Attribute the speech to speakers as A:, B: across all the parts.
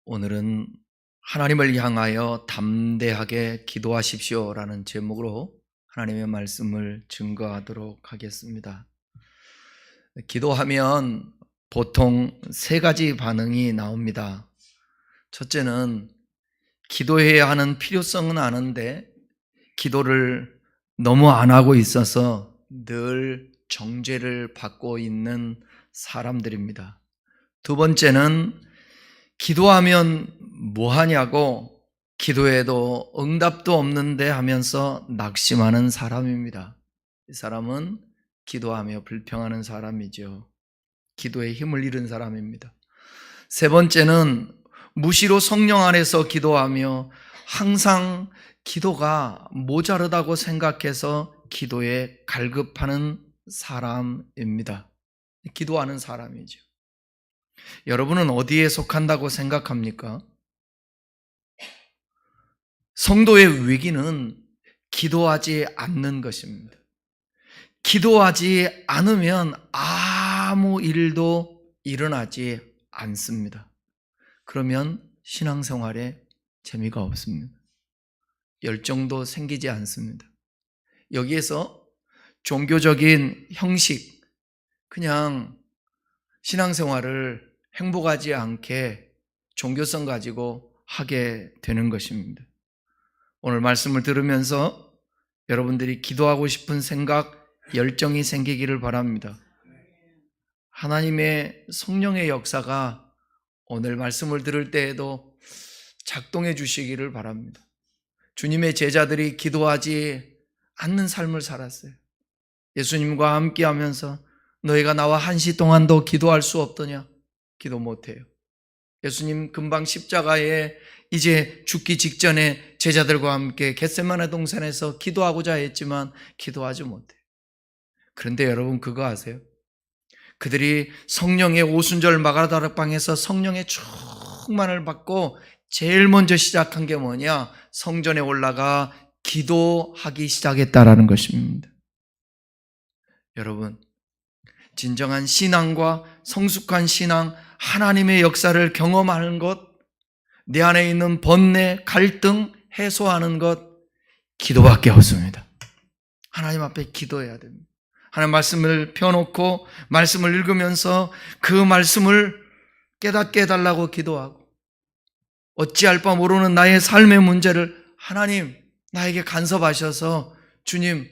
A: 오늘은 하나님을 향하여 담대하게 기도하십시오라는 제목으로 하나님의 말씀을 증거하도록 하겠습니다. 기도하면 보통 세 가지 반응이 나옵니다. 첫째는 기도해야 하는 필요성은 아는데 기도를 너무 안 하고 있어서 늘 정죄를 받고 있는 사람들입니다. 두 번째는 기도하면 뭐 하냐고 기도해도 응답도 없는데 하면서 낙심하는 사람입니다. 이 사람은 기도하며 불평하는 사람이죠. 기도에 힘을 잃은 사람입니다. 세 번째는 무시로 성령 안에서 기도하며 항상 기도가 모자르다고 생각해서 기도에 갈급하는 사람입니다. 기도하는 사람이죠. 여러분은 어디에 속한다고 생각합니까? 성도의 위기는 기도하지 않는 것입니다. 기도하지 않으면 아무 일도 일어나지 않습니다. 그러면 신앙생활에 재미가 없습니다. 열정도 생기지 않습니다. 여기에서 종교적인 형식, 그냥 신앙생활을 행복하지 않게 종교성 가지고 하게 되는 것입니다. 오늘 말씀을 들으면서 여러분들이 기도하고 싶은 생각, 열정이 생기기를 바랍니다. 하나님의 성령의 역사가 오늘 말씀을 들을 때에도 작동해 주시기를 바랍니다. 주님의 제자들이 기도하지 않는 삶을 살았어요. 예수님과 함께 하면서 너희가 나와 1시 동안도 기도할 수 없더냐? 기도 못해요. 예수님 금방 십자가에 이제 죽기 직전에 제자들과 함께 겟세마네 동산에서 기도하고자 했지만 기도하지 못해요. 그런데 여러분 그거 아세요? 그들이 성령의 오순절 마가다락방에서 성령의 충만을 받고 제일 먼저 시작한 게 뭐냐? 성전에 올라가 기도하기 시작했다라는 것입니다. 여러분, 진정한 신앙과 성숙한 신앙, 하나님의 역사를 경험하는 것, 내 안에 있는 번뇌, 갈등 해소하는 것, 기도밖에 없습니다. 하나님 앞에 기도해야 됩니다. 하나님 말씀을 펴놓고 말씀을 읽으면서 그 말씀을 깨닫게 해달라고 기도하고, 어찌할 바 모르는 나의 삶의 문제를 하나님 나에게 간섭하셔서 주님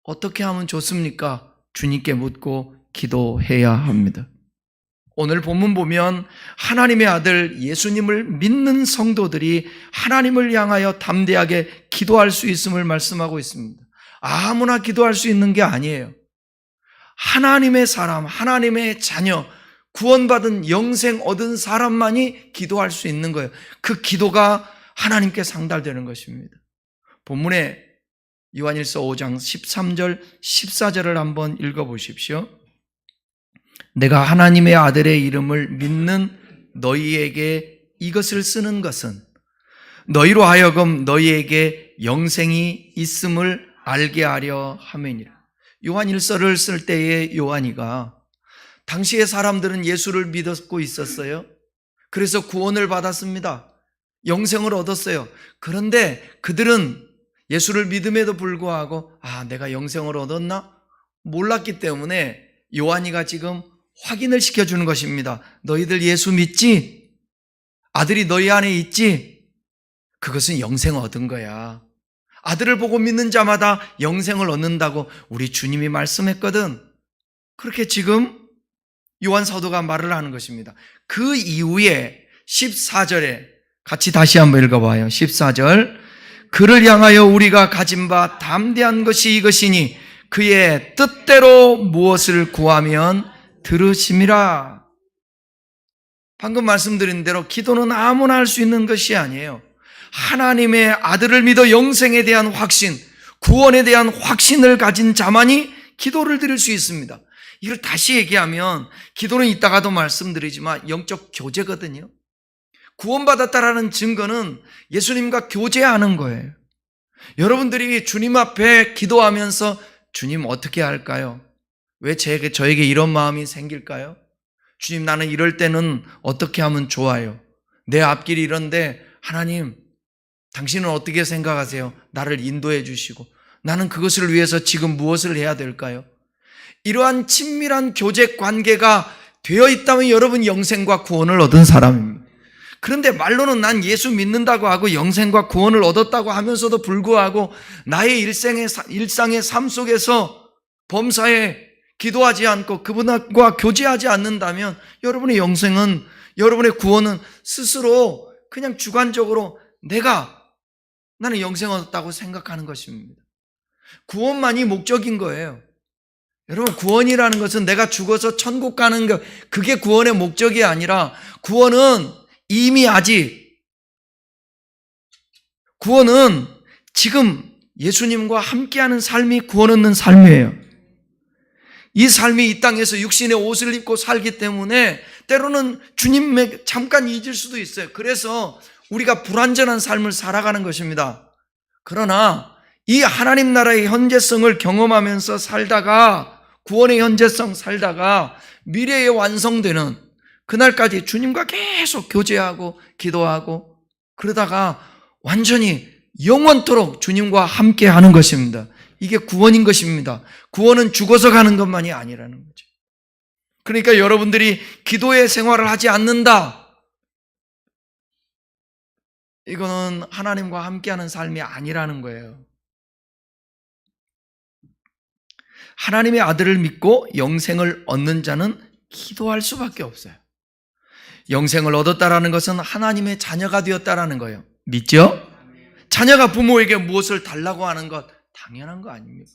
A: 어떻게 하면 좋습니까? 주님께 묻고 기도해야 합니다. 오늘 본문 보면 하나님의 아들 예수님을 믿는 성도들이 하나님을 향하여 담대하게 기도할 수 있음을 말씀하고 있습니다. 아무나 기도할 수 있는 게 아니에요. 하나님의 사람, 하나님의 자녀, 구원받은 영생 얻은 사람만이 기도할 수 있는 거예요. 그 기도가 하나님께 상달되는 것입니다. 본문에 요한일서 5장 13절 14절을 한번 읽어보십시오. 내가 하나님의 아들의 이름을 믿는 너희에게 이것을 쓰는 것은 너희로 하여금 너희에게 영생이 있음을 알게 하려 함이니라. 요한일서를 쓸 때에 요한이가 당시의 사람들은 예수를 믿고 있었어요. 그래서 구원을 받았습니다. 영생을 얻었어요. 그런데 그들은 예수를 믿음에도 불구하고 내가 영생을 얻었나? 몰랐기 때문에 요한이가 지금 확인을 시켜주는 것입니다. 너희들 예수 믿지? 아들이 너희 안에 있지? 그것은 영생을 얻은 거야. 아들을 보고 믿는 자마다 영생을 얻는다고 우리 주님이 말씀했거든. 그렇게 지금 요한 사도가 말을 하는 것입니다. 그 이후에 14절에 같이 다시 한번 읽어봐요. 14절 그를 향하여 우리가 가진 바 담대한 것이 이것이니 그의 뜻대로 무엇을 구하면 들으심이라. 방금 말씀드린 대로 기도는 아무나 할 수 있는 것이 아니에요. 하나님의 아들을 믿어 영생에 대한 확신, 구원에 대한 확신을 가진 자만이 기도를 드릴 수 있습니다. 이걸 다시 얘기하면 기도는 이따가도 말씀드리지만 영적 교제거든요. 구원받았다라는 증거는 예수님과 교제하는 거예요. 여러분들이 주님 앞에 기도하면서 주님 어떻게 할까요? 왜 저에게 이런 마음이 생길까요? 주님 나는 이럴 때는 어떻게 하면 좋아요? 내 앞길이 이런데 하나님, 당신은 어떻게 생각하세요? 나를 인도해 주시고 나는 그것을 위해서 지금 무엇을 해야 될까요? 이러한 친밀한 교제 관계가 되어 있다면 여러분 영생과 구원을 얻은 사람입니다. 그런데 말로는 난 예수 믿는다고 하고 영생과 구원을 얻었다고 하면서도 불구하고 나의 일상의 삶 속에서 범사에 기도하지 않고 그분과 교제하지 않는다면 여러분의 영생은, 여러분의 구원은 스스로 그냥 주관적으로 나는 영생 얻었다고 생각하는 것입니다. 구원만이 목적인 거예요. 여러분, 구원이라는 것은 내가 죽어서 천국 가는 것, 그게 구원의 목적이 아니라 구원은 이미 구원은 지금 예수님과 함께하는 삶이 구원 얻는 삶이에요. 이 삶이 이 땅에서 육신의 옷을 입고 살기 때문에 때로는 주님에 잠깐 잊을 수도 있어요. 그래서 우리가 불완전한 삶을 살아가는 것입니다. 그러나 이 하나님 나라의 현재성을 경험하면서 살다가, 구원의 현재성 살다가 미래에 완성되는 그날까지 주님과 계속 교제하고 기도하고 그러다가 완전히 영원토록 주님과 함께 하는 것입니다. 이게 구원인 것입니다. 구원은 죽어서 가는 것만이 아니라는 거죠. 그러니까 여러분들이 기도의 생활을 하지 않는다, 이거는 하나님과 함께하는 삶이 아니라는 거예요. 하나님의 아들을 믿고 영생을 얻는 자는 기도할 수밖에 없어요. 영생을 얻었다라는 것은 하나님의 자녀가 되었다라는 거예요. 믿죠? 자녀가 부모에게 무엇을 달라고 하는 것 당연한 거 아닙니까?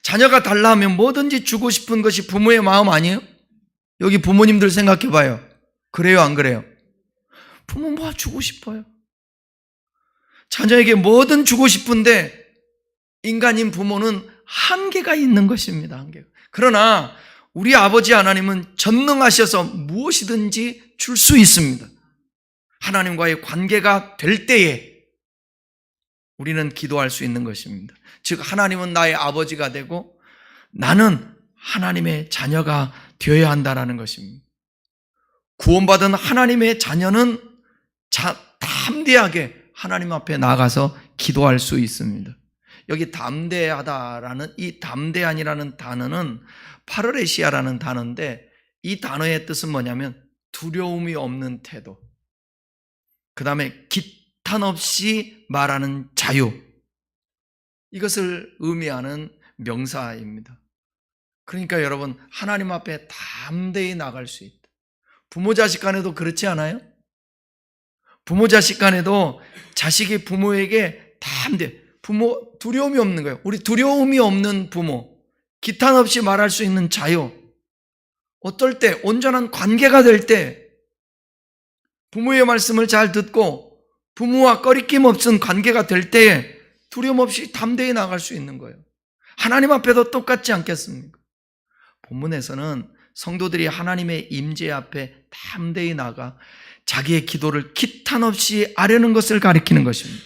A: 자녀가 달라 하면 뭐든지 주고 싶은 것이 부모의 마음 아니에요? 여기 부모님들 생각해 봐요. 그래요, 안 그래요? 부모 뭐 주고 싶어요? 자녀에게 뭐든 주고 싶은데 인간인 부모는 한계가 있는 것입니다. 한계가. 그러나 우리 아버지 하나님은 전능하셔서 무엇이든지 줄 수 있습니다. 하나님과의 관계가 될 때에 우리는 기도할 수 있는 것입니다. 즉 하나님은 나의 아버지가 되고 나는 하나님의 자녀가 되어야 한다는 것입니다. 구원받은 하나님의 자녀는 담대하게 하나님 앞에 나가서 기도할 수 있습니다. 여기 담대하다라는 이 담대한이라는 단어는 파르레시아라는 단어인데 이 단어의 뜻은 뭐냐면 두려움이 없는 태도, 그 다음에 기탄 없이 말하는 자유, 이것을 의미하는 명사입니다. 그러니까 여러분, 하나님 앞에 담대히 나갈 수 있다. 부모 자식 간에도 그렇지 않아요? 부모 자식 간에도 자식이 부모에게 부모 두려움이 없는 거예요. 우리 두려움이 없는 부모, 기탄 없이 말할 수 있는 자유. 어떨 때 온전한 관계가 될 때 부모의 말씀을 잘 듣고 부모와 꺼리낌 없은 관계가 될 때에 두려움 없이 담대히 나갈 수 있는 거예요. 하나님 앞에도 똑같지 않겠습니까? 본문에서는 성도들이 하나님의 임재 앞에 담대히 나가 자기의 기도를 기탄 없이 아뢰는 것을 가리키는 것입니다.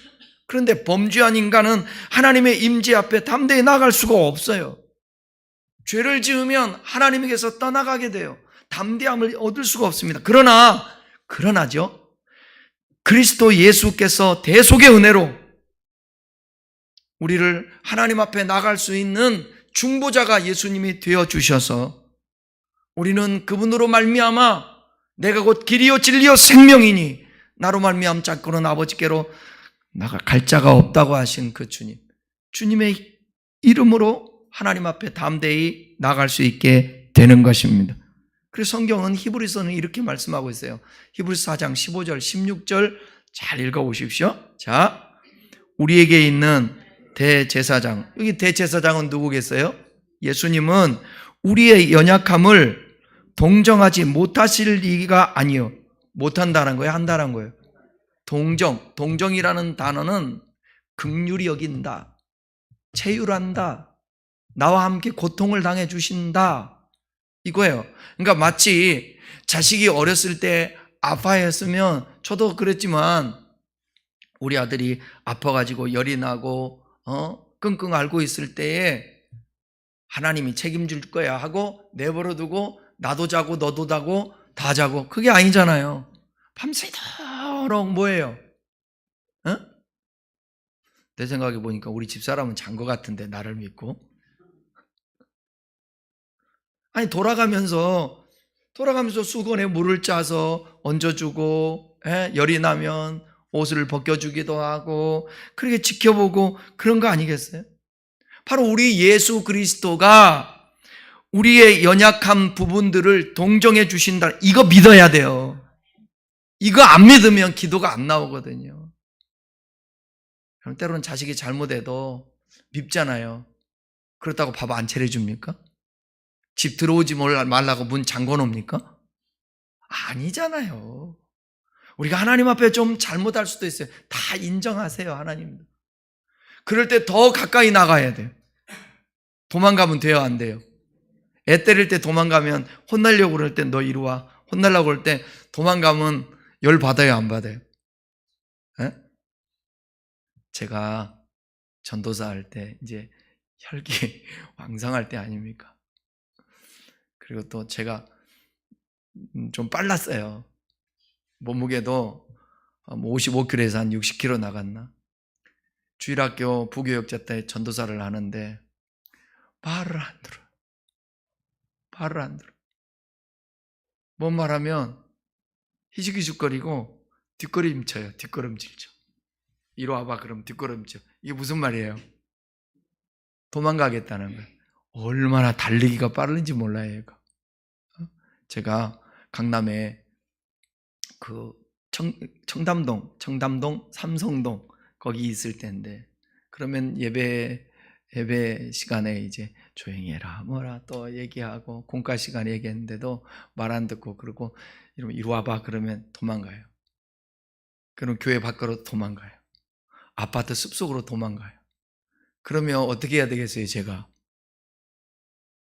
A: 그런데 범죄한 인간은 하나님의 임재 앞에 담대히 나갈 수가 없어요. 죄를 지으면 하나님에게서 떠나가게 돼요. 담대함을 얻을 수가 없습니다. 그러나죠, 그리스도 예수께서 대속의 은혜로 우리를 하나님 앞에 나갈 수 있는 중보자가 예수님이 되어주셔서 우리는 그분으로 말미암아 내가 곧 길이요 진리요 생명이니 나로 말미암 자꾸는 아버지께로 나갈 자가 없다고 하신 그 주님의 이름으로 하나님 앞에 담대히 나갈 수 있게 되는 것입니다. 그래서 성경은 히브리서는 이렇게 말씀하고 있어요. 히브리서 4장 15절 16절 잘 읽어보십시오. 자, 우리에게 있는 대제사장, 여기 대제사장은 누구겠어요? 예수님은 우리의 연약함을 동정하지 못하실 리가 아니요, 못한다는 거예요, 한다는 거예요. 동정이라는 단어는 긍휼히 여긴다, 체휼한다, 나와 함께 고통을 당해 주신다, 이거예요. 그러니까 마치 자식이 어렸을 때 아파했으면, 저도 그랬지만 우리 아들이 아파가지고 열이 나고 끙끙 앓고 있을 때에 하나님이 책임질 거야 하고 내버려 두고 나도 자고 너도 자고 다 자고, 그게 아니잖아요. 밤새도록 뭐예요? 어? 내 생각에 보니까 우리 집사람은 잔 것 같은데, 나를 믿고. 아니, 돌아가면서 수건에 물을 짜서 얹어주고, 열이 나면 옷을 벗겨주기도 하고, 그렇게 지켜보고 그런 거 아니겠어요? 바로 우리 예수 그리스도가 우리의 연약한 부분들을 동정해 주신다. 이거 믿어야 돼요. 이거 안 믿으면 기도가 안 나오거든요. 그럼 때로는 자식이 잘못해도 밉잖아요. 그렇다고 밥 안 차려줍니까? 집 들어오지 말라고 문 잠궈 놓습니까? 아니잖아요. 우리가 하나님 앞에 좀 잘못할 수도 있어요. 다 인정하세요, 하나님도. 그럴 때 더 가까이 나가야 돼요. 도망가면 돼요, 안 돼요? 애 때릴 때 도망가면, 혼나려고 그럴 때 너 이리 와. 혼나려고 그럴 때 도망가면 열 받아요, 안 받아요? 에? 제가 전도사 할 때 이제 혈기 왕성할 때 아닙니까? 그리고 또 제가 좀 빨랐어요. 몸무게도 55kg에서 한 60kg 나갔나? 주일학교 부교육자 때 전도사를 하는데 말을 안 들어요. 말을 안 들어요. 뭔 말하면 희죽희죽거리고 뒷걸음쳐요. 뒷걸음질죠. 이리 와봐 그럼 뒷걸음쳐. 이게 무슨 말이에요? 도망가겠다는 거예요. 얼마나 달리기가 빠른지 몰라요, 얘가. 제가 강남에 그 청담동, 삼성동 거기 있을 때인데, 그러면 예배 시간에 이제 조용히 해라 뭐라 또 얘기하고, 공과 시간에 얘기했는데도 말 안 듣고, 그러고 이리 와봐 그러면 도망가요. 그럼 교회 밖으로 도망가요. 아파트 숲속으로 도망가요. 그러면 어떻게 해야 되겠어요? 제가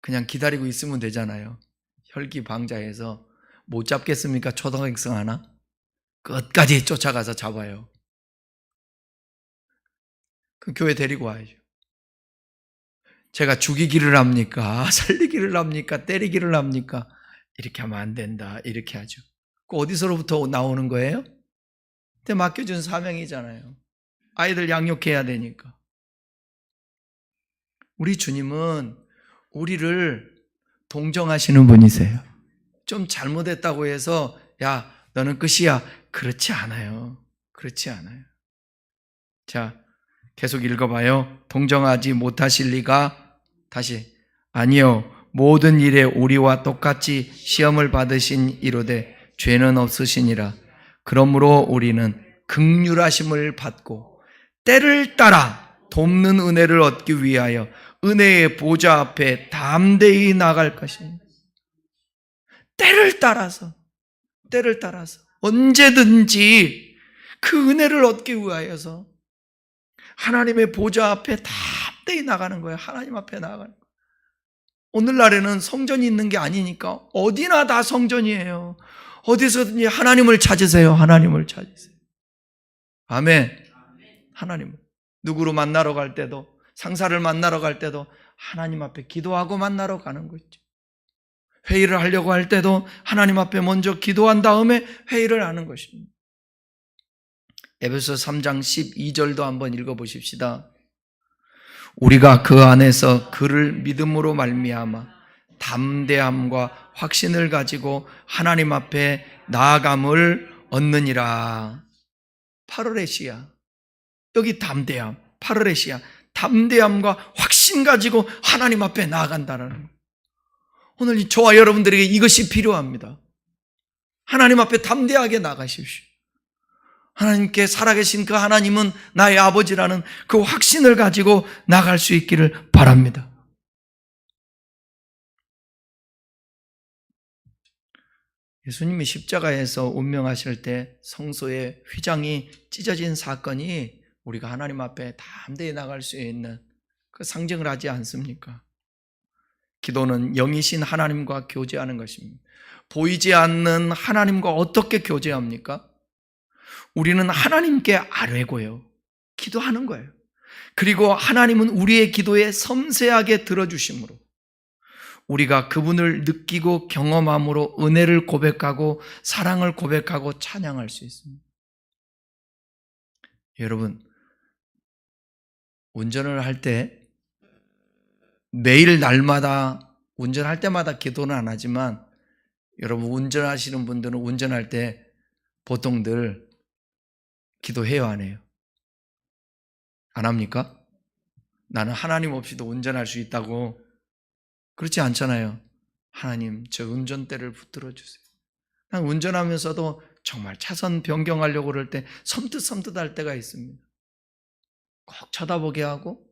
A: 그냥 기다리고 있으면 되잖아요. 혈기방자해서 못 잡겠습니까? 초등학생 하나? 끝까지 쫓아가서 잡아요. 그 교회 데리고 와야죠. 제가 죽이기를 합니까? 살리기를 합니까? 때리기를 합니까? 이렇게 하면 안 된다. 이렇게 하죠. 그 어디서로부터 나오는 거예요? 그때 맡겨준 사명이잖아요. 아이들 양육해야 되니까. 우리 주님은 우리를 동정하시는 분이세요. 좀 잘못했다고 해서 야 너는 끝이야. 그렇지 않아요. 그렇지 않아요. 자, 계속 읽어봐요. 동정하지 못하실 리가, 다시, 아니요 모든 일에 우리와 똑같이 시험을 받으신 이로되 죄는 없으시니라. 그러므로 우리는 긍휼하심을 받고 때를 따라 돕는 은혜를 얻기 위하여 은혜의 보좌 앞에 담대히 나갈 것입니다. 때를 따라서 언제든지 그 은혜를 얻기 위하여서 하나님의 보좌 앞에 담대히 나가는 거예요. 하나님 앞에 나가는 거예요. 오늘날에는 성전이 있는 게 아니니까 어디나 다 성전이에요. 어디서든지 하나님을 찾으세요. 하나님을 찾으세요. 아멘. 하나님을. 누구로 만나러 갈 때도, 상사를 만나러 갈 때도 하나님 앞에 기도하고 만나러 가는 거죠. 회의를 하려고 할 때도 하나님 앞에 먼저 기도한 다음에 회의를 하는 것입니다. 에베소 3장 12절도 한번 읽어보십시다. 우리가 그 안에서 그를 믿음으로 말미암아 담대함과 확신을 가지고 하나님 앞에 나아감을 얻느니라. 파르레시아, 여기 담대함, 파르레시아, 담대함과 확신 가지고 하나님 앞에 나아간다는 거예요. 오늘 저와 여러분들에게 이것이 필요합니다. 하나님 앞에 담대하게 나가십시오. 하나님께 살아계신 그 하나님은 나의 아버지라는 그 확신을 가지고 나갈 수 있기를 바랍니다. 예수님이 십자가에서 운명하실 때 성소의 휘장이 찢어진 사건이 우리가 하나님 앞에 담대히 나갈 수 있는 그 상징을 하지 않습니까? 기도는 영이신 하나님과 교제하는 것입니다. 보이지 않는 하나님과 어떻게 교제합니까? 우리는 하나님께 아뢰고요, 기도하는 거예요. 그리고 하나님은 우리의 기도에 섬세하게 들어주심으로 우리가 그분을 느끼고 경험함으로 은혜를 고백하고 사랑을 고백하고 찬양할 수 있습니다. 여러분, 운전을 할 때 매일 날마다 운전할 때마다 기도는 안 하지만 여러분 운전하시는 분들은 운전할 때 보통 늘 기도해요, 안 해요? 안 합니까? 나는 하나님 없이도 운전할 수 있다고. 그렇지 않잖아요. 하나님, 저 운전대를 붙들어 주세요. 난 운전하면서도 정말 차선 변경하려고 그럴 때 섬뜩섬뜩할 때가 있습니다. 꼭 쳐다보게 하고.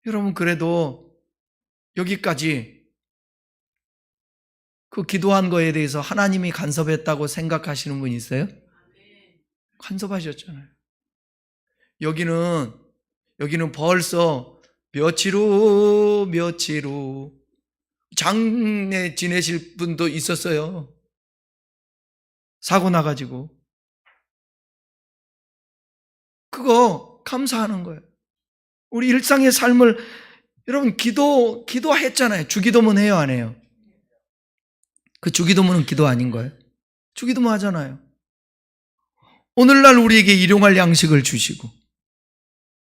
A: 여러분, 그래도 여기까지 그 기도한 거에 대해서 하나님이 간섭했다고 생각하시는 분 있어요? 간섭하셨잖아요. 여기는 벌써 며칠 후 장례 지내실 분도 있었어요. 사고 나가지고. 그거 감사하는 거예요. 우리 일상의 삶을, 여러분 기도했잖아요. 주기도문 해요, 안 해요? 그 주기도문은 기도 아닌 거예요? 주기도문 하잖아요. 오늘날 우리에게 일용할 양식을 주시고,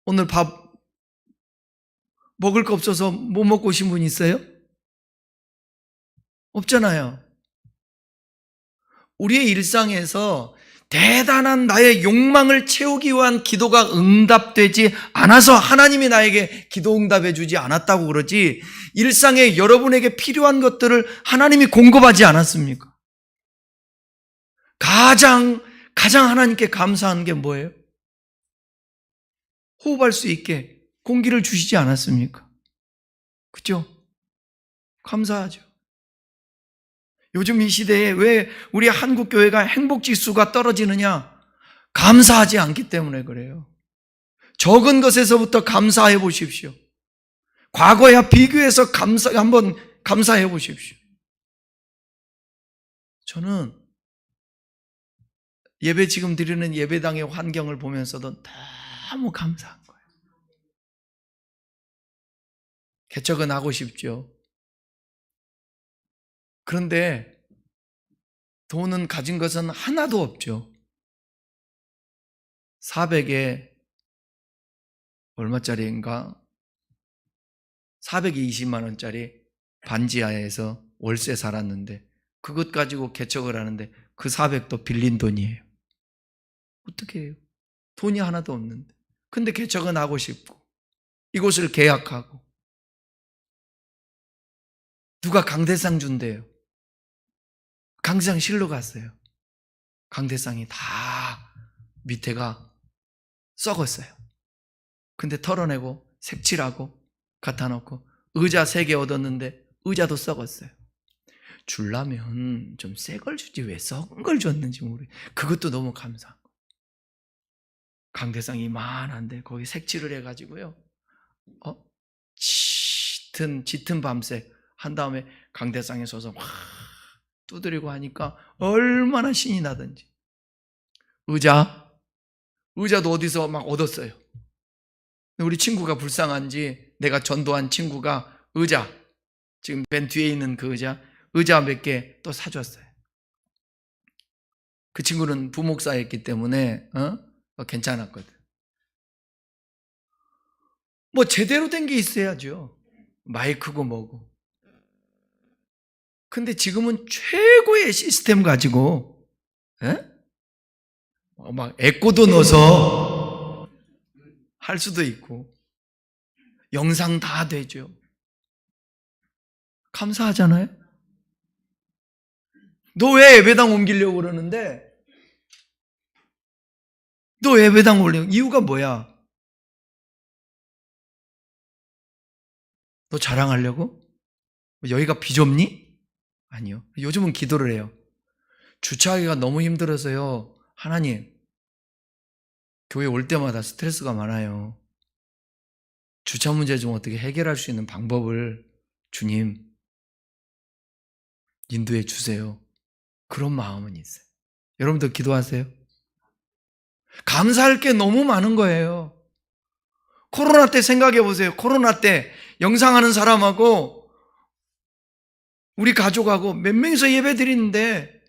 A: 오늘 밥 먹을 거 없어서 못 먹고 오신 분 있어요? 없잖아요. 우리의 일상에서 대단한 나의 욕망을 채우기 위한 기도가 응답되지 않아서 하나님이 나에게 기도 응답해 주지 않았다고 그러지, 일상에 여러분에게 필요한 것들을 하나님이 공급하지 않았습니까? 가장 하나님께 감사한 게 뭐예요? 호흡할 수 있게 공기를 주시지 않았습니까? 그죠? 감사하죠. 요즘 이 시대에 왜 우리 한국 교회가 행복 지수가 떨어지느냐? 감사하지 않기 때문에 그래요. 적은 것에서부터 감사해 보십시오. 과거와 비교해서 한번 감사해 보십시오. 저는 예배 지금 드리는 예배당의 환경을 보면서도 너무 감사한 거예요. 개척은 하고 싶죠. 그런데 돈은 가진 것은 하나도 없죠. 400에 얼마짜리인가? 420만 원짜리 반지하에서 월세 살았는데 그것 가지고 개척을 하는데 그 400도 빌린 돈이에요. 어떻게 해요? 돈이 하나도 없는데. 근데 개척은 하고 싶고 이곳을 계약하고 누가 강대상 준대요. 강대상 실로 갔어요. 강대상이 다 밑에가 썩었어요. 근데 털어내고 색칠하고 갖다 놓고 의자 3개 얻었는데 의자도 썩었어요. 주려면 좀 새 걸 주지 왜 썩은 걸 줬는지 모르겠어요. 그것도 너무 감사한 거예요. 강대상이 이만한데 거기 색칠을 해가지고요. 짙은 밤새 한 다음에 강대상에 서서 막 두드리고 하니까 얼마나 신이 나든지. 의자도 어디서 막 얻었어요. 우리 친구가 불쌍한지 내가 전도한 친구가 의자, 지금 맨 뒤에 있는 그 의자 몇 개 또 사줬어요. 그 친구는 부목사였기 때문에 괜찮았거든. 뭐 제대로 된 게 있어야죠. 마이크고 뭐고. 근데 지금은 최고의 시스템 가지고 막 에코도 넣어서 할 수도 있고 영상 다 되죠. 감사하잖아요. 너 왜 예배당 옮기려고 그러는데? 너 예배당 올려. 이유가 뭐야? 너 자랑하려고? 여기가 비좁니? 아니요. 요즘은 기도를 해요. 주차하기가 너무 힘들어서요. 하나님, 교회 올 때마다 스트레스가 많아요. 주차 문제 좀 어떻게 해결할 수 있는 방법을 주님 인도해 주세요. 그런 마음은 있어요. 여러분도 기도하세요. 감사할 게 너무 많은 거예요. 코로나 때 생각해 보세요. 코로나 때 영상하는 사람하고 우리 가족하고 몇 명이서 예배 드리는데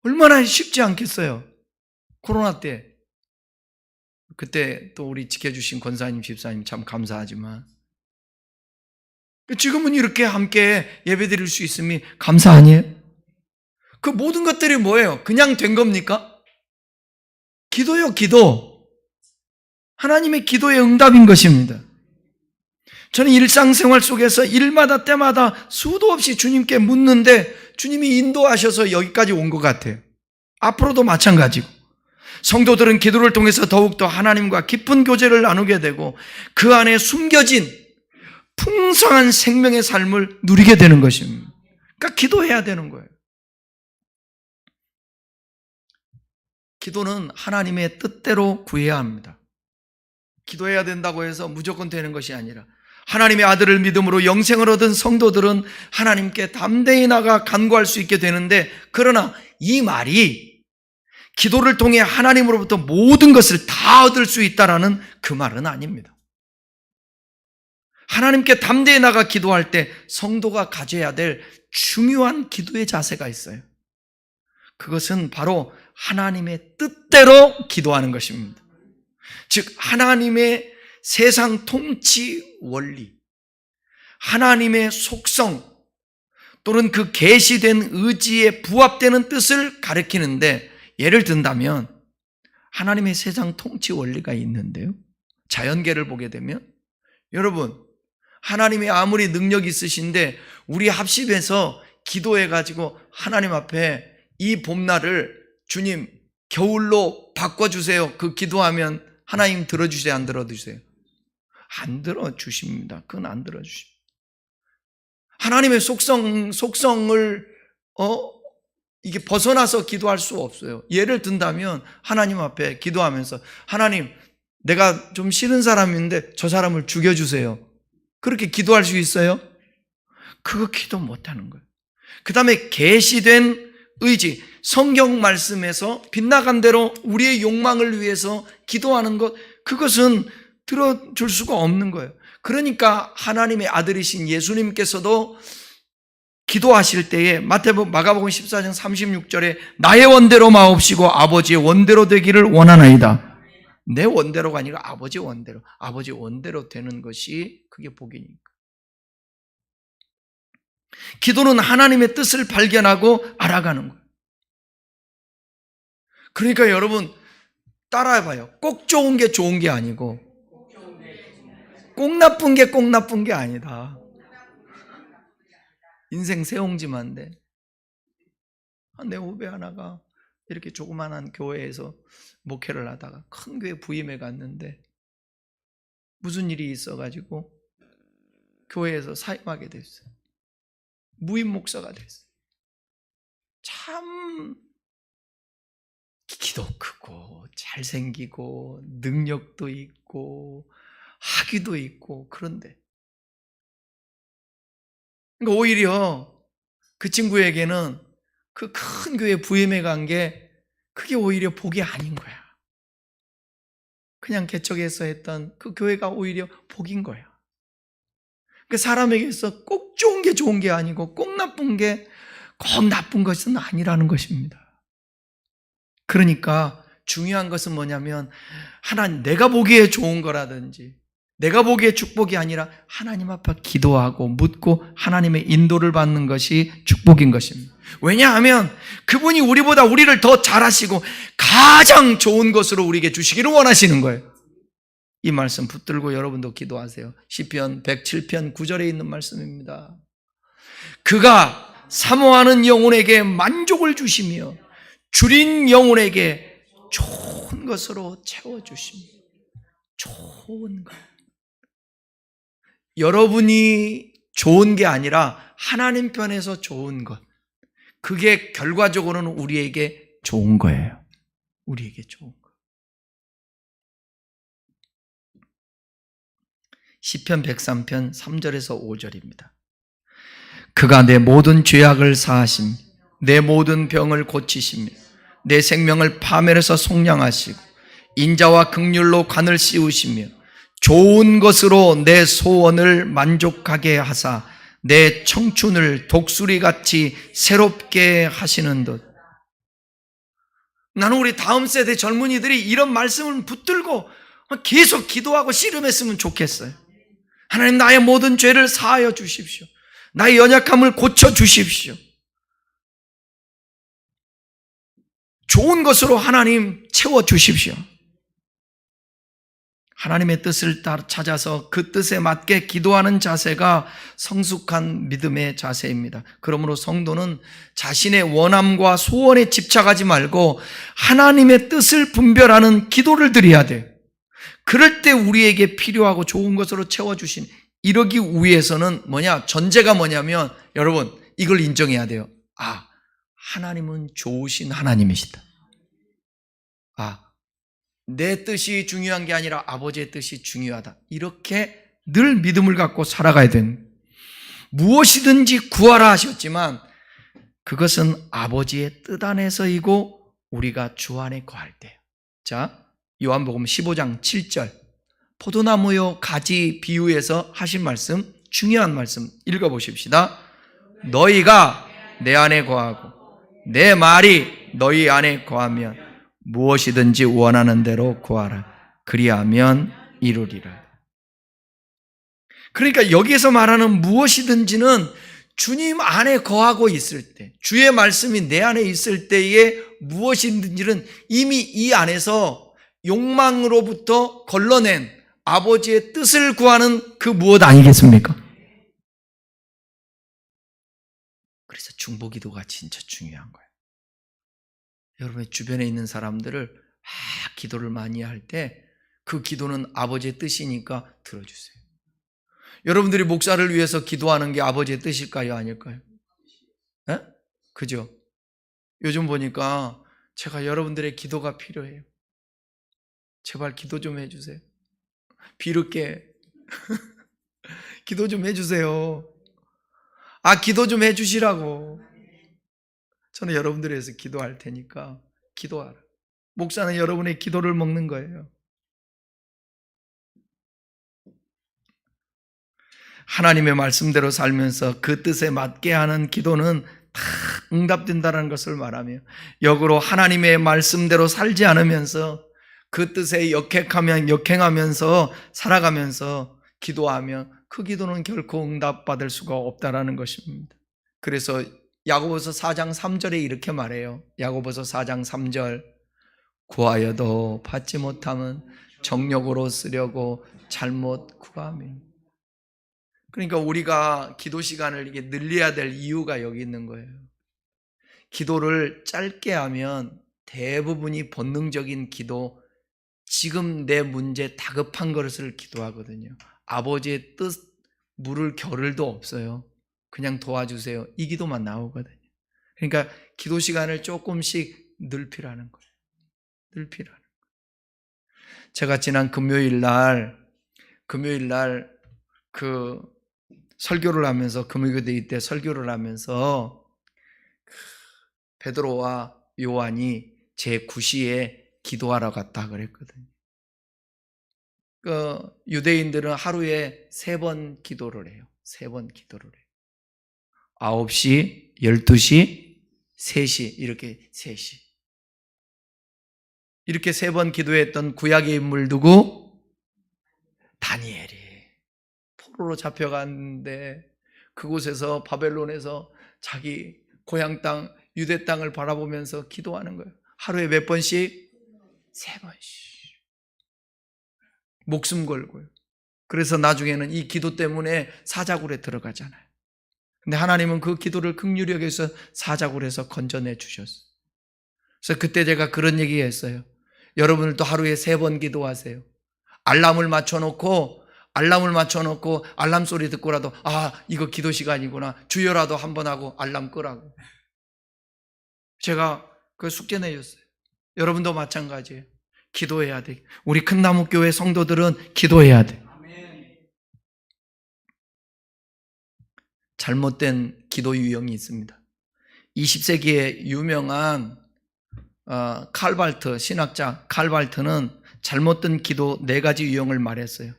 A: 얼마나 쉽지 않겠어요. 코로나 때. 그때 또 우리 지켜주신 권사님, 집사님 참 감사하지만 지금은 이렇게 함께 예배 드릴 수 있음이 감사 아니에요? 그 모든 것들이 뭐예요? 그냥 된 겁니까? 기도요, 기도. 하나님의 기도의 응답인 것입니다. 저는 일상생활 속에서 일마다 때마다 수도 없이 주님께 묻는데 주님이 인도하셔서 여기까지 온 것 같아요. 앞으로도 마찬가지고 성도들은 기도를 통해서 더욱더 하나님과 깊은 교제를 나누게 되고 그 안에 숨겨진 풍성한 생명의 삶을 누리게 되는 것입니다. 그러니까 기도해야 되는 거예요. 기도는 하나님의 뜻대로 구해야 합니다. 기도해야 된다고 해서 무조건 되는 것이 아니라 하나님의 아들을 믿음으로 영생을 얻은 성도들은 하나님께 담대히 나가 간구할 수 있게 되는데, 그러나 이 말이 기도를 통해 하나님으로부터 모든 것을 다 얻을 수 있다라는 그 말은 아닙니다. 하나님께 담대히 나가 기도할 때 성도가 가져야 될 중요한 기도의 자세가 있어요. 그것은 바로 하나님의 뜻대로 기도하는 것입니다. 즉 하나님의 세상 통치 원리, 하나님의 속성 또는 그 계시된 의지에 부합되는 뜻을 가리키는데, 예를 든다면 하나님의 세상 통치 원리가 있는데요, 자연계를 보게 되면 여러분, 하나님이 아무리 능력 있으신데 우리 합심해서 기도해가지고 하나님 앞에 이 봄날을 주님 겨울로 바꿔주세요, 그 기도하면 하나님 들어주세요, 안 들어주세요? 안 들어주십니다. 그건 안 들어주십니다. 하나님의 속성을 이게 벗어나서 기도할 수 없어요. 예를 든다면 하나님 앞에 기도하면서 하나님, 내가 좀 싫은 사람인데 저 사람을 죽여주세요, 그렇게 기도할 수 있어요? 그거 기도 못하는 거예요. 그 다음에 계시된 의지, 성경 말씀에서 빗나간 대로 우리의 욕망을 위해서 기도하는 것, 그것은 들어줄 수가 없는 거예요. 그러니까 하나님의 아들이신 예수님께서도 기도하실 때에 마가복음 14장 36절에 나의 원대로 마옵시고 아버지의 원대로 되기를 원하나이다. 내 원대로가 아니라 아버지 원대로, 아버지 원대로 되는 것이 그게 복이니까. 기도는 하나님의 뜻을 발견하고 알아가는 거예요. 그러니까 여러분 따라해봐요. 꼭 좋은 게 아니고 꼭 나쁜 게 아니다. 인생 새옹지만데 내 후배 하나가 이렇게 조그만한 교회에서 목회를 하다가 큰 교회 부임해 갔는데 무슨 일이 있어가지고 교회에서 사임하게 됐어요. 무임 목사가 됐어요. 참 키도 크고 잘생기고 능력도 있고 학위도 있고, 그런데 그러니까 오히려 그 친구에게는 그 큰 교회 부임해 간 게 그게 오히려 복이 아닌 거야. 그냥 개척해서 했던 그 교회가 오히려 복인 거야. 그 사람에게서 꼭 좋은 게 아니고 꼭 나쁜 것은 아니라는 것입니다. 그러니까 중요한 것은 뭐냐면 하나님, 내가 보기에 좋은 거라든지 내가 보기에 축복이 아니라 하나님 앞에 기도하고 묻고 하나님의 인도를 받는 것이 축복인 것입니다. 왜냐하면 그분이 우리를 더 잘하시고 가장 좋은 것으로 우리에게 주시기를 원하시는 거예요. 이 말씀 붙들고 여러분도 기도하세요. 시편 107편 9절에 있는 말씀입니다. 그가 사모하는 영혼에게 만족을 주시며 줄인 영혼에게 좋은 것으로 채워주십니다. 좋은 것. 여러분이 좋은 게 아니라 하나님 편에서 좋은 것, 그게 결과적으로는 우리에게 좋은 거예요. 우리에게 좋은 것. 시편 103편 3절에서 5절입니다. 그가 내 모든 죄악을 사하시며 내 모든 병을 고치시며 내 생명을 파멸해서 속량하시고 인자와 긍휼로 관을 씌우시며 좋은 것으로 내 소원을 만족하게 하사 내 청춘을 독수리같이 새롭게 하시는 듯. 나는 우리 다음 세대 젊은이들이 이런 말씀을 붙들고 계속 기도하고 씨름했으면 좋겠어요. 하나님, 나의 모든 죄를 사하여 주십시오. 나의 연약함을 고쳐주십시오. 좋은 것으로 하나님 채워주십시오. 하나님의 뜻을 찾아서 그 뜻에 맞게 기도하는 자세가 성숙한 믿음의 자세입니다. 그러므로 성도는 자신의 원함과 소원에 집착하지 말고 하나님의 뜻을 분별하는 기도를 드려야 돼요. 그럴 때 우리에게 필요하고 좋은 것으로 채워주신, 이러기 위해서는 전제가 뭐냐면, 여러분 이걸 인정해야 돼요. 하나님은 좋으신 하나님이시다. 내 뜻이 중요한 게 아니라 아버지의 뜻이 중요하다. 이렇게 늘 믿음을 갖고 살아가야 됩니다. 무엇이든지 구하라 하셨지만 그것은 아버지의 뜻 안에서이고 우리가 주 안에 거할 때예요. 자, 요한복음 15장 7절, 포도나무요 가지 비유에서 하신 말씀, 중요한 말씀 읽어보십시다. 너희가 내 안에 거하고 내 말이 너희 안에 거하면 무엇이든지 원하는 대로 구하라. 그리하면 이루리라. 그러니까 여기에서 말하는 무엇이든지는 주님 안에 거하고 있을 때, 주의 말씀이 내 안에 있을 때에 무엇이든지는 이미 이 안에서 욕망으로부터 걸러낸 아버지의 뜻을 구하는 그 무엇 아니겠습니까? 그래서 중보기도가 진짜 중요한 거예요. 여러분의 주변에 있는 사람들을 기도를 많이 할 때 그 기도는 아버지의 뜻이니까 들어주세요. 여러분들이 목사를 위해서 기도하는 게 아버지의 뜻일까요? 아닐까요? 네? 그죠? 요즘 보니까 제가 여러분들의 기도가 필요해요. 제발 기도 좀 해주세요. 비롭게 기도 좀 해주세요. 기도 좀 해주시라고. 저는 여러분들을 위해서 기도할 테니까 기도하라. 목사는 여러분의 기도를 먹는 거예요. 하나님의 말씀대로 살면서 그 뜻에 맞게 하는 기도는 다 응답된다는 것을 말하며, 역으로 하나님의 말씀대로 살지 않으면서 그 뜻에 역행하면서 살아가면서 기도하면 그 기도는 결코 응답받을 수가 없다는 것입니다. 그래서 야고보서 4장 3절에 이렇게 말해요. 야고보서 4장 3절, 구하여도 받지 못함은 정욕으로 쓰려고 잘못 구함이. 그러니까 우리가 기도 시간을 이게 늘려야 될 이유가 여기 있는 거예요. 기도를 짧게 하면 대부분이 본능적인 기도, 지금 내 문제 다급한 것을 기도하거든요. 아버지의 뜻 물을 겨를도 없어요. 그냥 도와주세요. 이 기도만 나오거든요. 그러니까 기도 시간을 조금씩 늘피라는 거예요. 늘피라는 거예요. 제가 지난 금요일 날 그 설교를 하면서, 금요일대 때 설교를 하면서 베드로와 요한이 제 구시에 기도하러 갔다 그랬거든요. 그 유대인들은 하루에 3번 기도를 해요. 3번 기도를 해요. 9시, 12시, 3시, 이렇게 3시. 이렇게 3번 기도했던 구약의 인물 누구? 다니엘이 포로로 잡혀갔는데 그곳에서, 바벨론에서 자기 고향 땅, 유대 땅을 바라보면서 기도하는 거예요. 하루에 몇 번씩? 3번씩. 목숨 걸고요. 그래서 나중에는 이 기도 때문에 사자굴에 들어가잖아요. 근데 하나님은 그 기도를 긍휼히 여겨서 사자굴에서 건져내 주셨어요. 그래서 그때 제가 그런 얘기 했어요. 여러분들도 하루에 3번 기도하세요. 알람을 맞춰놓고 알람 소리 듣고라도 이거 기도 시간이구나, 주여라도 한번 하고 알람 끄라고. 제가 그 숙제 내줬어요. 여러분도 마찬가지예요. 기도해야 돼. 우리 큰나무교회 성도들은 기도해야 돼. 잘못된 기도 유형이 있습니다. 20세기에 유명한 칼발트, 신학자 칼발트는 잘못된 기도 4가지 유형을 말했어요.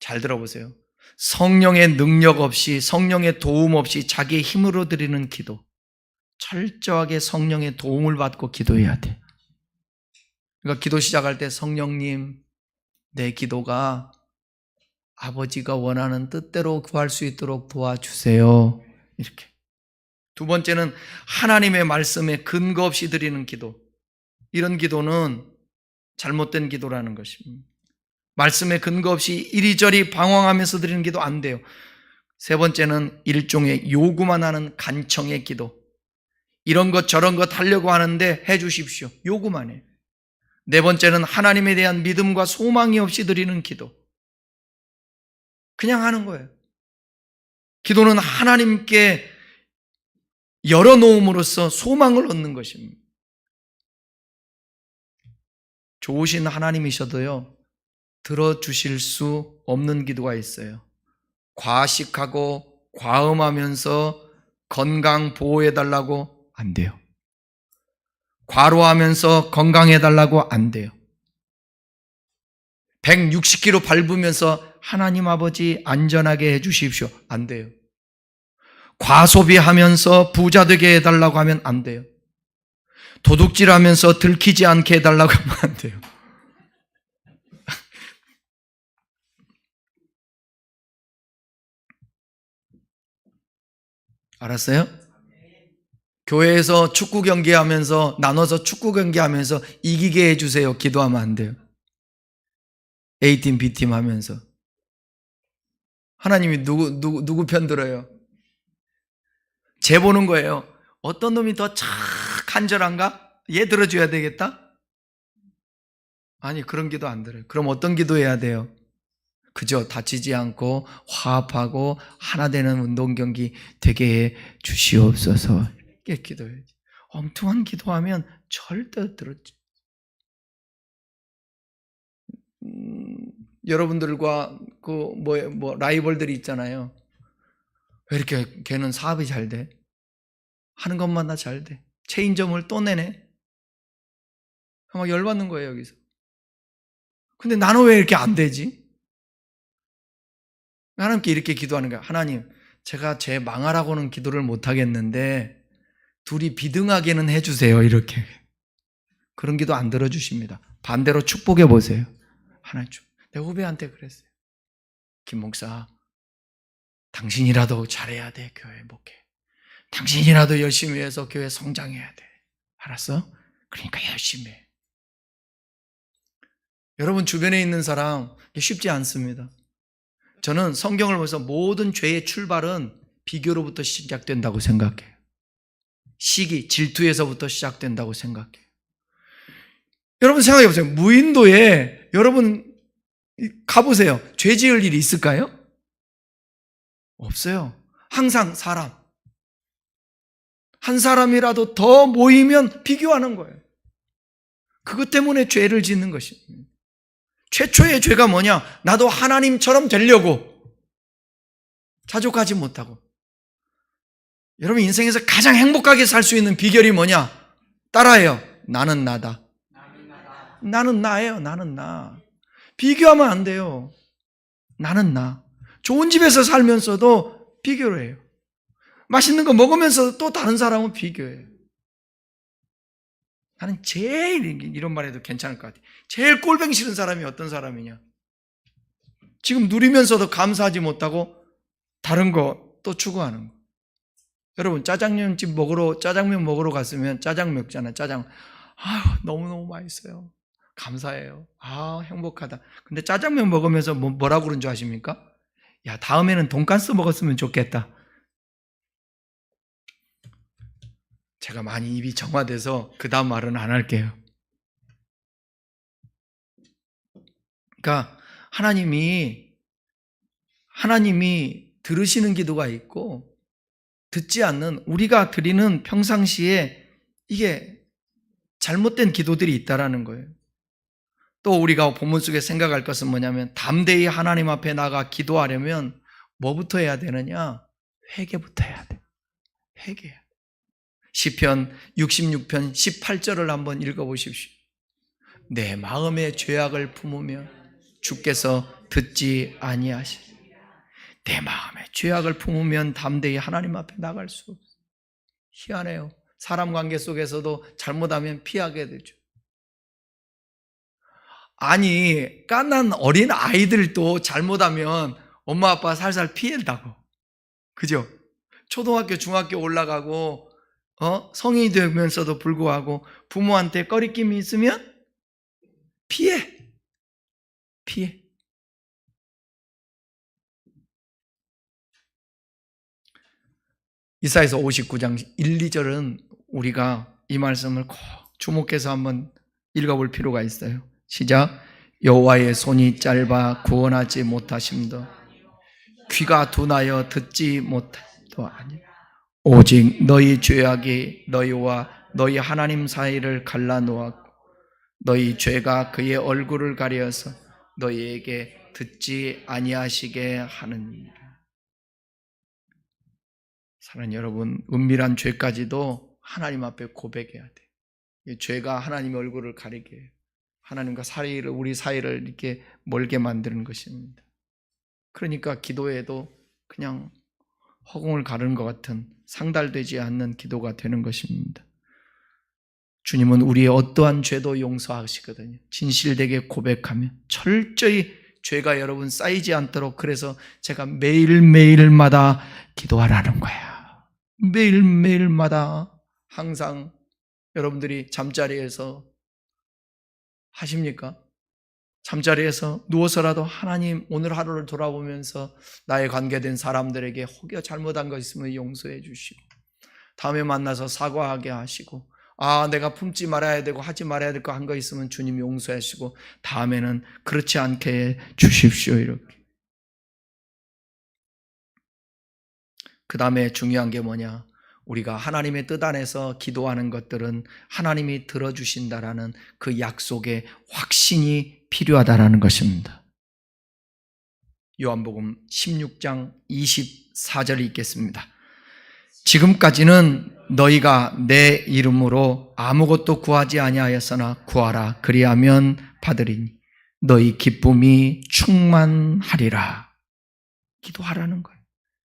A: 잘 들어보세요. 성령의 능력 없이, 성령의 도움 없이 자기의 힘으로 드리는 기도, 철저하게 성령의 도움을 받고 기도해야 돼. 그러니까 기도 시작할 때 성령님, 내 기도가 아버지가 원하는 뜻대로 구할 수 있도록 도와주세요. 이렇게. 두 번째는 하나님의 말씀에 근거 없이 드리는 기도. 이런 기도는 잘못된 기도라는 것입니다. 말씀에 근거 없이 이리저리 방황하면서 드리는 기도 안 돼요. 세 번째는 일종의 요구만 하는 간청의 기도. 이런 것 저런 것 하려고 하는데 해 주십시오. 요구만 해. 네 번째는 하나님에 대한 믿음과 소망이 없이 드리는 기도. 그냥 하는 거예요. 기도는 하나님께 열어놓음으로써 소망을 얻는 것입니다. 좋으신 하나님이셔도요, 들어주실 수 없는 기도가 있어요. 과식하고 과음하면서 건강 보호해달라고 안 돼요. 과로하면서 건강해달라고 안 돼요. 160km 밟으면서 하나님 아버지 안전하게 해주십시오. 안 돼요. 과소비하면서 부자 되게 해달라고 하면 안 돼요. 도둑질하면서 들키지 않게 해달라고 하면 안 돼요. 알았어요? 교회에서 축구 경기하면서 나눠서 축구 경기하면서 이기게 해주세요. 기도하면 안 돼요. A팀, B팀 하면서. 하나님이 누구 편 들어요? 재 보는 거예요. 어떤 놈이 더 간절한가? 얘 들어줘야 되겠다? 아니, 그런 기도 안 들어요. 그럼 어떤 기도 해야 돼요? 그저 다치지 않고 화합하고 하나 되는 운동 경기 되게 해 주시옵소서. 이렇게 기도해야지. 엉뚱한 기도하면 절대 들었지. 여러분들과 라이벌들이 있잖아요. 왜 이렇게 걔는 사업이 잘 돼? 하는 것마다 잘 돼. 체인점을 또 내네. 막 열받는 거예요, 여기서. 근데 나는 왜 이렇게 안 되지? 하나님께 이렇게 기도하는 거야. 하나님, 제가 제 망하라고는 기도를 못 하겠는데 둘이 비등하게는 해주세요. 이렇게. 그런 기도 안 들어주십니다. 반대로 축복해 보세요. 하나님, 내 후배한테 그랬어요. 김 목사, 당신이라도 잘해야 돼. 교회 목회. 당신이라도 열심히 해서 교회 성장해야 돼. 알았어? 그러니까 열심히 해. 여러분 주변에 있는 사람 쉽지 않습니다. 저는 성경을 보면서 모든 죄의 출발은 비교로부터 시작된다고 생각해요. 시기, 질투에서부터 시작된다고 생각해요. 여러분 생각해 보세요. 무인도에 여러분 가보세요. 죄 지을 일이 있을까요? 없어요. 항상 사람. 한 사람이라도 더 모이면 비교하는 거예요. 그것 때문에 죄를 짓는 것입니다. 최초의 죄가 뭐냐? 나도 하나님처럼 되려고 자족하지 못하고. 여러분 인생에서 가장 행복하게 살 수 있는 비결이 뭐냐? 따라해요. 나는 나다. 나는 나예요. 나는 나. 비교하면 안 돼요. 나는 나. 좋은 집에서 살면서도 비교를 해요. 맛있는 거 먹으면서 또 다른 사람은 비교해요. 나는 제일, 이런 말 해도 괜찮을 것 같아요. 제일 꼴보기 싫은 사람이 어떤 사람이냐? 지금 누리면서도 감사하지 못하고 다른 거 또 추구하는 거. 여러분 짜장면 먹으러 갔으면 짜장 먹잖아요. 짜장. 너무너무 맛있어요. 감사해요. 행복하다. 근데 짜장면 먹으면서 뭐라고 그런 줄 아십니까? 야, 다음에는 돈가스 먹었으면 좋겠다. 제가 많이 입이 정화돼서 그 다음 말은 안 할게요. 그러니까 하나님이 들으시는 기도가 있고 듣지 않는 우리가 드리는 평상시에 이게 잘못된 기도들이 있다라는 거예요. 또 우리가 본문 속에 생각할 것은 뭐냐면 담대히 하나님 앞에 나가 기도하려면 뭐부터 해야 되느냐? 회개부터 해야 돼. 회개. 시편 66편 18절을 한번 읽어보십시오. 내 마음의 죄악을 품으며 주께서 듣지 아니하시. 내 마음에 죄악을 품으면 담대히 하나님 앞에 나갈 수 없어요. 희한해요. 사람 관계 속에서도 잘못하면 피하게 되죠. 아니, 깐난 어린 아이들도 잘못하면 엄마 아빠 살살 피한다고. 그죠? 초등학교, 중학교 올라가고 성인이 되면서도 불구하고 부모한테 꺼리낌이 있으면 피해. 이사야서 59장 1, 2절은 우리가 이 말씀을 꼭 주목해서 한번 읽어볼 필요가 있어요. 시작. 여호와의 손이 짧아 구원하지 못하심도 귀가 둔하여 듣지 못함도 아니라 오직 너희 죄악이 너희와 너희 하나님 사이를 갈라놓았고 너희 죄가 그의 얼굴을 가려서 너희에게 듣지 아니하시게 하느니라. 사랑하는 여러분, 은밀한 죄까지도 하나님 앞에 고백해야 돼요. 이 죄가 하나님의 얼굴을 가리게 해요. 하나님과 우리 사이를 이렇게 멀게 만드는 것입니다. 그러니까 기도에도 그냥 허공을 가르는 것 같은 상달되지 않는 기도가 되는 것입니다. 주님은 우리의 어떠한 죄도 용서하시거든요. 진실되게 고백하면 철저히 죄가 여러분 쌓이지 않도록, 그래서 제가 매일매일마다 기도하라는 거야. 매일매일마다 항상 여러분들이 잠자리에서 하십니까? 잠자리에서 누워서라도 하나님 오늘 하루를 돌아보면서 나의 관계된 사람들에게 혹여 잘못한 거 있으면 용서해 주시고 다음에 만나서 사과하게 하시고 내가 품지 말아야 되고 하지 말아야 될 거 한 거 있으면 주님 용서하시고 다음에는 그렇지 않게 해 주십시오. 이렇게. 그 다음에 중요한 게 뭐냐? 우리가 하나님의 뜻 안에서 기도하는 것들은 하나님이 들어주신다라는 그 약속의 확신이 필요하다라는 것입니다. 요한복음 16장 24절 읽겠습니다. 지금까지는 너희가 내 이름으로 아무것도 구하지 아니하였으나 구하라 그리하면 받으리니 너희 기쁨이 충만하리라. 기도하라는 거예요.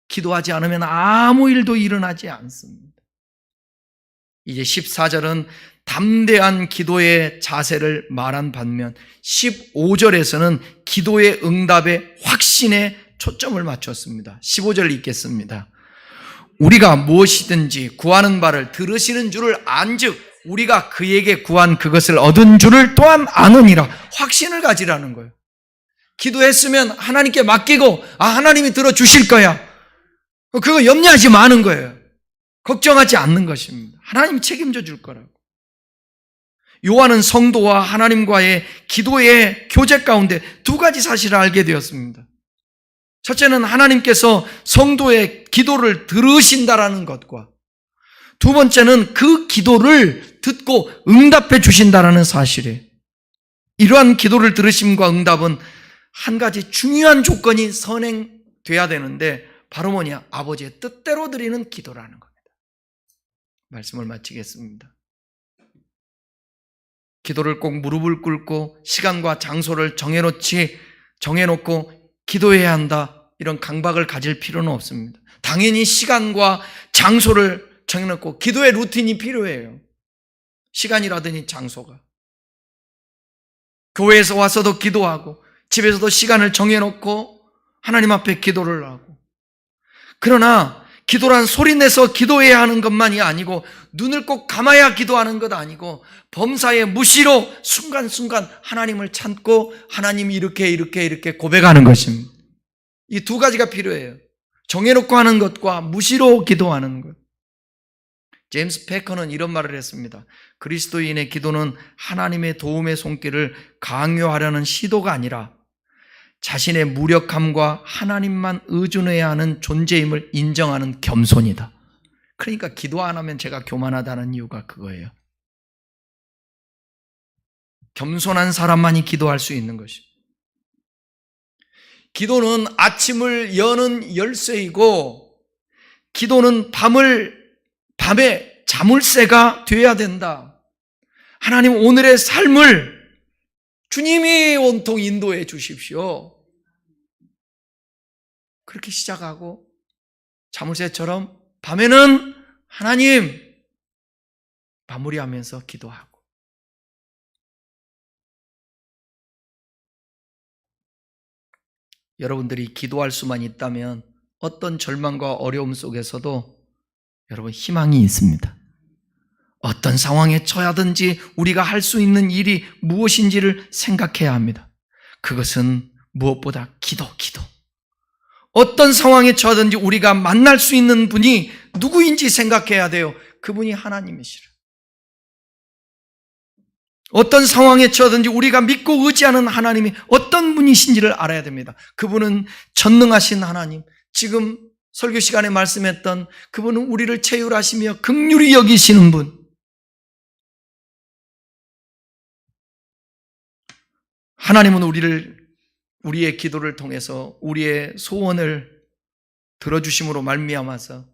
A: 기도하지 않으면 아무 일도 일어나지 않습니다. 이제 14절은 담대한 기도의 자세를 말한 반면 15절에서는 기도의 응답의 확신에 초점을 맞췄습니다. 15절 읽겠습니다. 우리가 무엇이든지 구하는 바를 들으시는 줄을 안즉 우리가 그에게 구한 그것을 얻은 줄을 또한 아느니라. 확신을 가지라는 거예요. 기도했으면 하나님께 맡기고 하나님이 들어주실 거야. 그거 염려하지 마는 거예요. 걱정하지 않는 것입니다. 하나님이 책임져 줄 거라고. 요한은 성도와 하나님과의 기도의 교제 가운데 두 가지 사실을 알게 되었습니다. 첫째는 하나님께서 성도의 기도를 들으신다라는 것과 두 번째는 그 기도를 듣고 응답해 주신다라는 사실이에요. 이러한 기도를 들으심과 응답은 한 가지 중요한 조건이 선행돼야 되는데 바로 뭐냐? 아버지의 뜻대로 드리는 기도라는 겁니다. 말씀을 마치겠습니다. 기도를 꼭 무릎을 꿇고 시간과 장소를 정해놓고 기도해야 한다, 이런 강박을 가질 필요는 없습니다. 당연히 시간과 장소를 정해놓고 기도의 루틴이 필요해요. 시간이라든지 장소가. 교회에서 와서도 기도하고 집에서도 시간을 정해놓고 하나님 앞에 기도를 하고, 그러나 기도란 소리내서 기도해야 하는 것만이 아니고 눈을 꼭 감아야 기도하는 것 아니고 범사에 무시로 순간순간 하나님을 찾고 하나님이 이렇게 고백하는 것입니다. 이 두 가지가 필요해요. 정해놓고 하는 것과 무시로 기도하는 것. 제임스 패커는 이런 말을 했습니다. 그리스도인의 기도는 하나님의 도움의 손길을 강요하려는 시도가 아니라 자신의 무력함과 하나님만 의존해야 하는 존재임을 인정하는 겸손이다. 그러니까 기도 안 하면 제가 교만하다는 이유가 그거예요. 겸손한 사람만이 기도할 수 있는 것입니다. 기도는 아침을 여는 열쇠이고 기도는 밤에 자물쇠가 되어야 된다. 하나님 오늘의 삶을 주님이 온통 인도해 주십시오. 그렇게 시작하고 자물쇠처럼 밤에는 하나님 마무리하면서 기도하고, 여러분들이 기도할 수만 있다면 어떤 절망과 어려움 속에서도 여러분 희망이 있습니다. 어떤 상황에 처하든지 우리가 할 수 있는 일이 무엇인지를 생각해야 합니다. 그것은 무엇보다 기도. 어떤 상황에 처하든지 우리가 만날 수 있는 분이 누구인지 생각해야 돼요. 그분이 하나님이시라. 어떤 상황에 처하든지 우리가 믿고 의지하는 하나님이 어떤 분이신지를 알아야 됩니다. 그분은 전능하신 하나님, 지금 설교 시간에 말씀했던 그분은 우리를 체휼하시며 긍휼히 여기시는 분, 하나님은 우리의 기도를 통해서 우리의 소원을 들어주심으로 말미암아서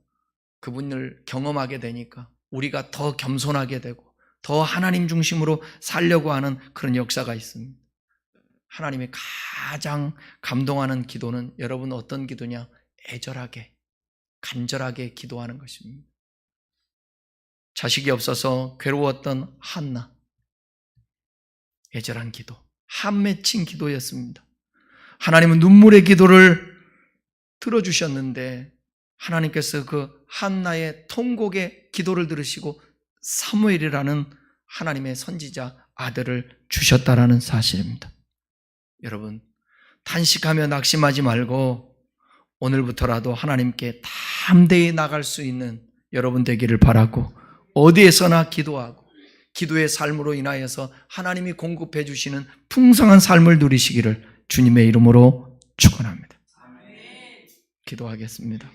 A: 그분을 경험하게 되니까 우리가 더 겸손하게 되고 더 하나님 중심으로 살려고 하는 그런 역사가 있습니다. 하나님의 가장 감동하는 기도는 여러분 어떤 기도냐? 애절하게, 간절하게 기도하는 것입니다. 자식이 없어서 괴로웠던 한나, 애절한 기도, 한 맺힌 기도였습니다. 하나님은 눈물의 기도를 들어주셨는데 하나님께서 그 한나의 통곡의 기도를 들으시고 사무엘이라는 하나님의 선지자 아들을 주셨다라는 사실입니다. 여러분, 탄식하며 낙심하지 말고 오늘부터라도 하나님께 담대히 나갈 수 있는 여러분 되기를 바라고, 어디에서나 기도하고 기도의 삶으로 인하여서 하나님이 공급해 주시는 풍성한 삶을 누리시기를 주님의 이름으로 축원합니다. 기도하겠습니다.